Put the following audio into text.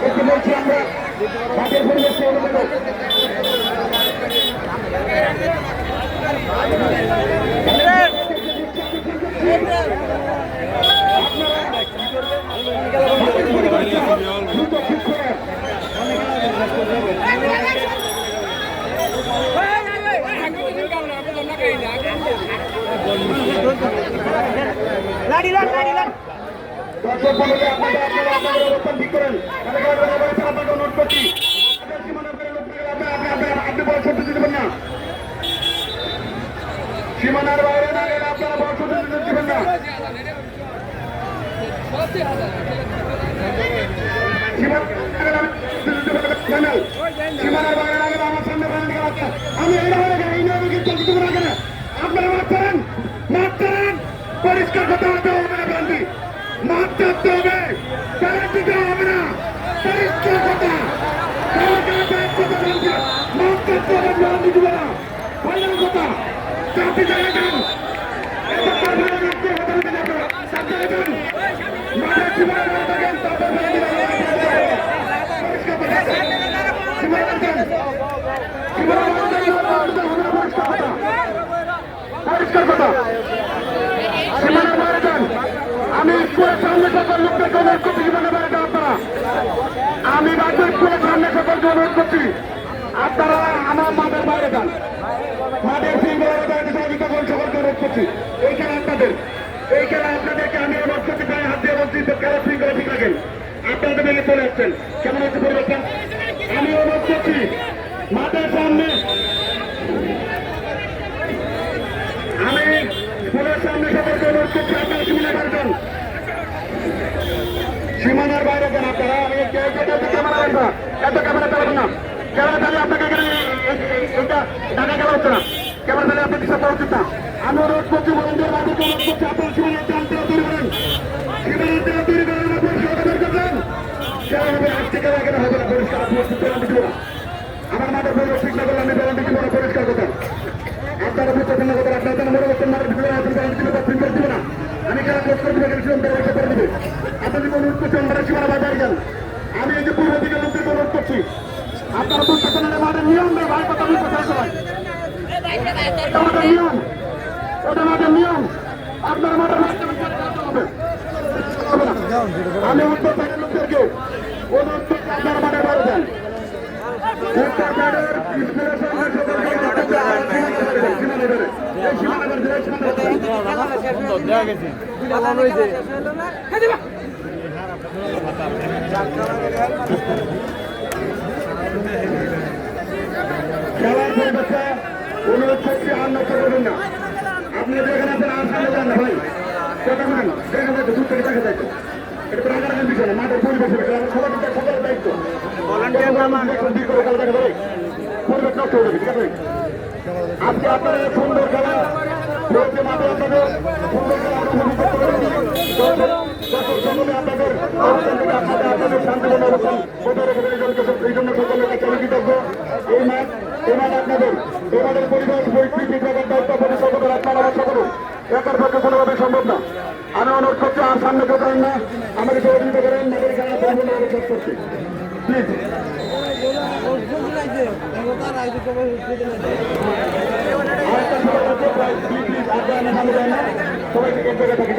একটু বলছি আমরা মাঠের পরিবেশে দর্শক মন্ডলী আপনারা আপনাদের অবস্থান ঠিক করেন। আপনাকে অনুরোধ করছি আপনি বড় ছোট দিবেন না, সীমানার বাইরে না গেলে আপনারা বড় ছোট দিবেন না। সীমানার বাইরে না গেলে আমার সামনে আমি এই আপনারা মাঠ করেন, মাঠ করেন, পরিষ্কার করতে হবে প্রান্তি, মাঠ থাকতে হবে, প্যারেন্ট দিতে হবে না, পরিষ্কার কথা মাঠ থাকতে হবে, প্যারেন্ট দিতে হবে না, ফাইনাল কথা চাপি জায়গা যান পরিষ্কার কথা সীমানার বাইরে যান। আমি স্কুলের সামনে সকল লোকদেরকে অনুরোধ করছি সীমানার বাইরে যান আপনারা। আমি রাজ্য স্কুলের সামনে সকলকে অনুরোধ করছি আপনারা আমার মাঠের বাইরে যান, মাঠের শৃঙ্খলার বাইরে সহযোগিতা করে সকলকে অনুরোধ করছি। এই খেলা আপনাদের, এই খেলা আপনাদেরকে আমি অনুরোধ করছি গায়ে হাত দিয়ে বলছি খেলা শৃঙ্খলা ঠিক রাখেন। আপনারা তো ভেঙে চলে আসছেন, কেমন হচ্ছে পরিবর্তন? আমি অনুরোধ করছি মাঠের সামনে, আমি স্কুলের সামনে সকলকে অনুরোধ করছি আপনারা সীমানার বাইরে যান, সীমানার বাইরে যান আপনারা। আমি ক্যামেরা রাখবো, এত ক্যামেরা চালাবেন না, ক্যামেরা চালিয়ে আপনাকে এখানে এটা ঢাকা খেলা হচ্ছে না, ক্যামেরা চালিয়ে আপনার দিশা করা উচিত না। আমি অনুরোধ করছি বন্ধুদের মাঝে অনুরোধ করছি আপনারা সীমানার চালটা তৈরি করেন, সীমানার চাল তৈরি করেন, পরিষ্কার বের করছেন খেলা হবে। আজকে খেলা এখানে হবে না, পরিষ্কার আমার মাঠের পরিবেশ ঠিক না করলে আমি প্যারেন্টি দিব না, পরিষ্কার কথা আপনারা বুঝতেছেন না কথা আপনার মনে করছেন মাঠের ভিতরে আপনি প্যারেন্টি দিব না, আমি খেলা ক্লোজ করে দিবে করে দিবে। আপনাদের অনুরোধ করছি আমরা সীমানা বাইরে যান। আমি এই যে পূর্ব দিকে লোকদেরকে অনুরোধ করছি আপনারা বুঝতেছেন না মাঠের নিয়ম নেই ভাই, কথা বুঝতে সবাই আমাদের নিয়ম, ওটা মাঠের নিয়ম, আপনার মাঠের আমি উত্তর সাইডের লোকদেরকে অনুরোধ করছি আপনারা মাঠের বাইরে যান। উত্তর সাইডের স্কুলের সামনে খেলার পরিবেশে অনুরোধ করছি আর নষ্ট করবেন না। আপনি যেখানে আছেন আর সামনে যান না ভাই, কথা বলেন যেখানে যাচ্ছে দূর থেকে দেখা যাচ্ছে, এটা রাগারাগির বিষয় না, মাঠের পরিবেশ সবার দায়িত্ব পরিবেশ নষ্ট হয়ে যাবে। ঠিক আছে, আজকে আপনারা সুন্দর খেলা মাঠে আপনাদের সুন্দর খেলা আপনাদের আপনাদের শান্তিপূর্ণ অবস্থান এই জন্য সকলের কাছে আমি কৃতজ্ঞ। এই মাঠ আপনাদের, এই মাঠের পরিবেশ পরিস্থিতি থাকার দায়িত্ব পরিকল্পনা আপনারা ব্যবস্থা করুন, একার পক্ষে কোনোভাবে সম্ভব না। আমি অনুরোধ করছি আর সামনে কোথায় না আমাকে সহযোগিতা করেন, মাঠের খেলা সম্পূর্ণভাবে শেষ করছি প্লিজ। সবাইকে এক জায়গায় থাকি,